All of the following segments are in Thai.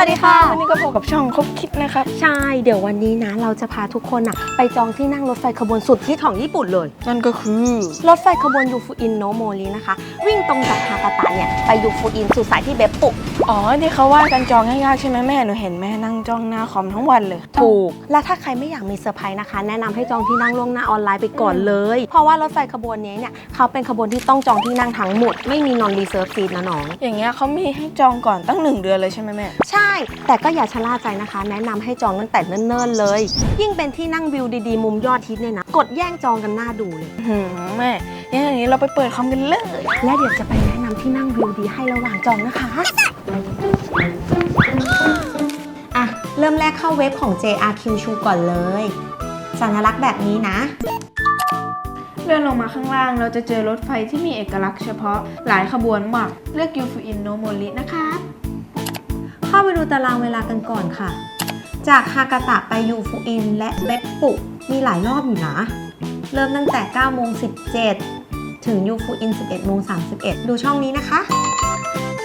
วัสดีค่ะวันนี้ก็พบกับช่องคบคิดนะครับใช่เดี๋ยววันนี้นะเราจะพาทุกคนไปจองที่นั่งรถไฟขบวนสุดฮิตของญี่ปุ่นเลยนั่นก็คือรถไฟขบวนยูฟูอินโนโมรินะคะวิ่งตรงจากฮากาตะเนี่ยไปยูฟูอินสู่สายที่เบปปุอ๋อที่เขาว่ากันจองง่ายๆใช่ไหมแม่หนูเห็นแม่นั่งจ้องหน้าคอมทั้งวันเลยถูกและถ้าใครไม่อยากมีเซอร์ไพรส์นะคะแนะนำให้จองที่นั่งล่วงหน้าออนไลน์ไปก่อนเลยเพราะว่ารถไฟขบวนนี้เนี่ยเขาเป็นขบวนที่ต้องจองที่นั่งทั้งหมดไม่มีนอนรีเซิร์ฟซีทนะน้องอย่างเงี้ยเขามีให้จองก่อนตั้ง1 เดือนเลยใช่ไหมแม่ใช่แต่ก็อย่าชะล่าใจนะคะแนะนำให้จองตั้งแต่เนิ่นๆเลยยิ่งเป็นที่นั่งวิวดีๆมุมยอดฮิตเนี่ยนะกดแย่งจองกันหน้าดูเลยแม่อย่างนี้เราไปเปิดคอมกันเลยและเดี๋ยวจะไปแนะนำที่นั่งวิวดีให้ระหว่างจองนะคะอ่ะเริ่มแรกเข้าเว็บของ JRQ Chu ก่อนเลยสัญลักษณ์แบบนี้นะเลื่อนลงมาข้างล่างเราจะเจอรถไฟที่มีเอกลักษณ์เฉพาะหลายขบวนมากเลือกยูฟูอินโนโมรินะคะเข้าไปดูตารางเวลากันก่อนค่ะจากฮากาตะไปยูฟูอินและเบปปุมีหลายรอบอยู่นะเริ่มตั้งแต่ 9:17 ถึงยูฟูอิน 11:31 ดูช่องนี้นะคะ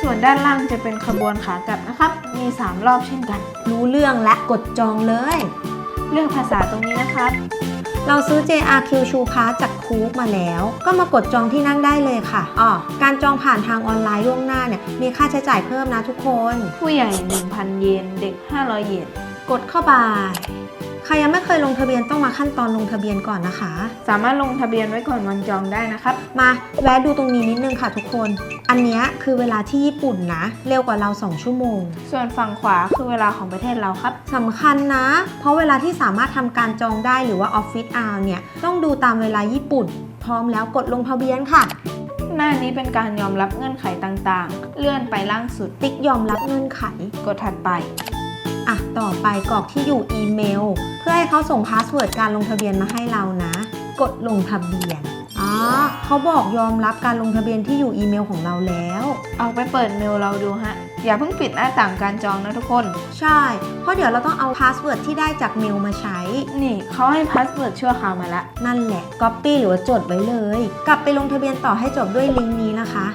ส่วนด้านล่างจะเป็นขบวนขากลับนะครับมี3 รอบเช่นกันรู้เรื่องและกดจองเลยเลือกภาษาตรงนี้นะครับเราซื้อ JRQ Chu Pass จากคู๊กมาแล้วก็มากดจองที่นั่งได้เลยค่ะการจองผ่านทางออนไลน์ล่วงหน้าเนี่ยมีค่าใช้จ่ายเพิ่มนะทุกคนผู้ใหญ่ 1,000 เยนเด็ก500 เยนกดเข้าไปใครยังไม่เคยลงทะเบียนต้องมาขั้นตอนลงทะเบียนก่อนนะคะสามารถลงทะเบียนไว้ก่อนวันจองได้นะครับมาแวะดูตรงนี้นิดนึงค่ะทุกคนอันนี้คือเวลาที่ญี่ปุ่นนะเร็วกว่าเรา2 ชั่วโมงส่วนฝั่งขวาคือเวลาของประเทศเราครับสำคัญนะเพราะเวลาที่สามารถทำการจองได้หรือว่าออฟฟิศอาวเนี่ยต้องดูตามเวลาญี่ปุ่นพร้อมแล้วกดลงทะเบียนค่ะหน้านี้เป็นการยอมรับเงื่อนไขต่างๆเลื่อนไปล่างสุดติ๊กยอมรับเงื่อนไขกดถัดไปต่อไปกรอกที่อยู่อีเมลเพื่อให้เขาส่งพาสเวิร์ดการลงทะเบียนมาให้เรานะกดลงทะเบียนเขาบอกยอมรับการลงทะเบียนที่อยู่อีเมลของเราแล้วเอาไปเปิดเมลเราดูฮะอย่าเพิ่งปิดหน้าต่างการจองนะทุกคนใช่เพราะเดี๋ยวเราต้องเอาพาสเวิร์ดที่ได้จากเมลมาใช้นี่เขาให้พาสเวิร์ดชั่วคราวมาละนั่นแหละก๊อปปี้หรือว่าจดไว้เลยกลับไปลงทะเบียนต่อให้จบด้วยลิงก์นี้นะคะ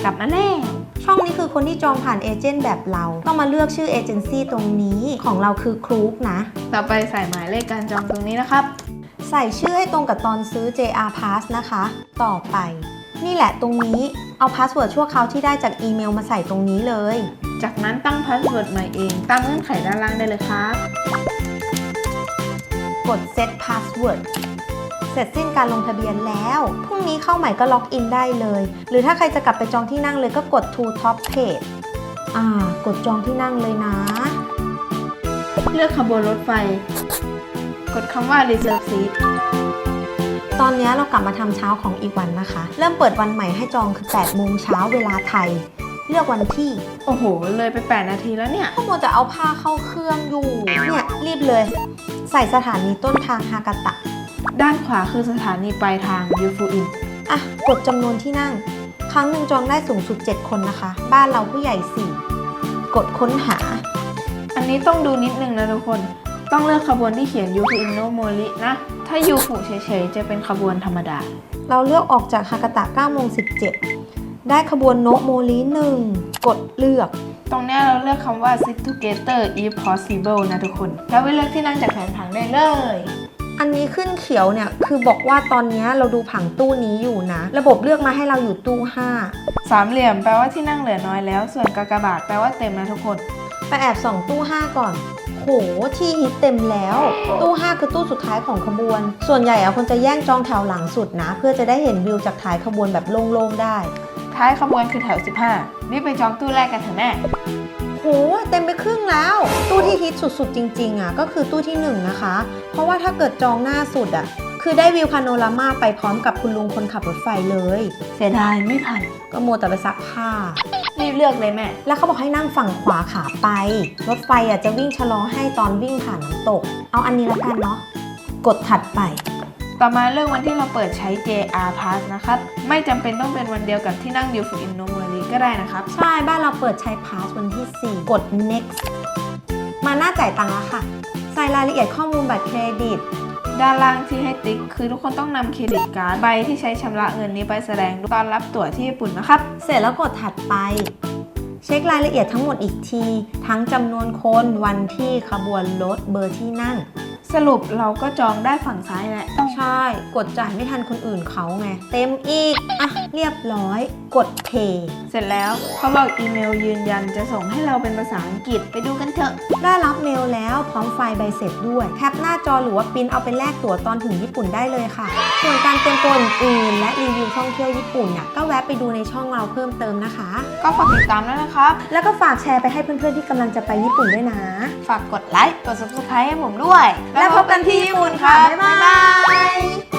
กลับมาแล้วช่องนี้คือคนที่จองผ่านเอเจนต์แบบเราต้องมาเลือกชื่อเอเจนซี่ตรงนี้ของเราคือครู๊กนะต่อไปใส่หมายเลขการจองตรงนี้นะครับใส่ชื่อให้ตรงกับตอนซื้อ JR Pass นะคะต่อไปนี่แหละตรงนี้เอาพาสเวิร์ดชั่วคราวที่ได้จากอีเมลมาใส่ตรงนี้เลยจากนั้นตั้งพาสเวิร์ดใหม่เองตามเงื่อนไขด้านล่างได้เลยครับกด Set Passwordเสร็จสิ้นการลงทะเบียนแล้วพรุ่งนี้เข้าใหม่ก็ล็อกอินได้เลยหรือถ้าใครจะกลับไปจองที่นั่งเลยก็กด To Top Page กดจองที่นั่งเลยนะเลือกขบวนรถไฟกดคำว่า Reserve Seat ตอนนี้เรากลับมาทำเช้าของอีกวันนะคะเริ่มเปิดวันใหม่ให้จองคือ8 โมงเช้าเวลาไทยเลือกวันที่โอ้โหเลยไป8 นาทีแล้วเนี่ยพวกโมจะเอาผ้าเข้าเครื่องอยู่เนี่ยรีบเลยใส่สถานีต้นทางฮากาตะด้านขวาคือสถานีปลายทางยูฟูอินกดจำนวนที่นั่งครั้งหนึ่งจองได้สูงสุด7 คนนะคะบ้านเราผู้ใหญ่4กดค้นหาอันนี้ต้องดูนิดนึงนะทุกคนต้องเลือกขบวนที่เขียนยูฟูอินโนโมรินะถ้ายูฟูเฉยๆจะเป็นขบวนธรรมดาเราเลือกออกจากฮากาตะ 9:17 ได้ขบวนโนโมริ1กดเลือกตรงนี้เราเลือกคำว่า sit together if possible นะทุกคนแล้วไปเลือกที่นั่งจากแผนผังได้เลยอันนี้ขึ้นเขียวเนี่ยคือบอกว่าตอนนี้เราดูผังตู้นี้อยู่นะระบบเลือกมาให้เราอยู่ตู้5สามเหลี่ยมแปลว่าที่นั่งเหลือน้อยแล้วส่วนกากบาทแปลว่าเต็มนะทุกคนไปแอบส่องตู้5ก่อนโหที่ฮิตเต็มแล้วตู้5คือตู้สุดท้ายของขบวนส่วนใหญ่คนจะแย่งจองแถวหลังสุดนะเพื่อจะได้เห็นวิวจากท้ายขบวนแบบโล่งๆได้ท้ายขบวนคือแถว15รีบไปจองตู้แรกกันเถอะแม่โหเต็มไปครึ่งแล้วตู้ที่ฮิตสุดๆจริงๆก็คือตู้ที่1นะคะเพราะว่าถ้าเกิดจองหน้าสุดคือได้วิวพาโนรามาไปพร้อมกับคุณลุงคนขับรถไฟเลยเสียดายไม่ทันก็มัวแต่ไปซักผ้ารีบเลือกเลยแม่แล้วเขาบอกให้นั่งฝั่งขวาขาไปรถไฟจะวิ่งชะลอให้ตอนวิ่งผ่านน้ำตกเอาอันนี้แล้วกันเนาะกดถัดไปต่อมาเลือกวันที่เราเปิดใช้ JR Pass นะครับไม่จำเป็นต้องเป็นวันเดียวกับที่นั่งยูฟูอินโนโมริก็ได้นะครับใช่บ้านเราเปิดใช้ Pass วันที่4กด next มาหน้าจ่ายตังค์แล้วค่ะใส่รายละเอียดข้อมูลบัตรเครดิตด้านล่างที่ให้ติ๊กคือทุกคนต้องนำเครดิตการ์ดใบที่ใช้ชำระเงินนี้ไปแสดงตอนรับตั๋วที่ญี่ปุ่นนะครับเสร็จแล้วกดถัดไป เช็ครายละเอียดทั้งหมดอีกที ทั้งจำนวนคนวันที่ขบวนรถเบอร์ที่นั่ง สรุปเราก็จองได้ฝั่งซ้ายแหละ ใช่ กดจ่ายไม่ทันคนอื่นเขาไง เต็มอีก อ่ะ เรียบร้อย กดเพย์ เสร็จแล้วเขาบอกอีเมลยืนยันจะส่งให้เราเป็นภาษาอังกฤษไปดูกันเถอะ ได้รับเมลแล้วพร้อมไฟล์ใบเสร็จด้วย แคปหน้าจอหรือว่าปริ้นเอาไปแลกตั๋วตอนถึงญี่ปุ่นได้เลยค่ะ ส่วนการเตรียมตัวอื่นๆและรีวิวท่องเที่ยวญี่ปุ่นเนี่ยก็แวะไปดูในช่องเราเพิ่มเติมนะคะ ก็ฝากติดตามด้วยนะครับ แล้วก็ฝากแชร์ไปให้เพื่อนๆที่กำลังจะไปญี่ปุ่นด้วยนะ ฝากกดไลค์ กด subscribe ให้ผมด้วย แล้วพบกันที่ญี่ปุ่นค่ะบ๊ายบาย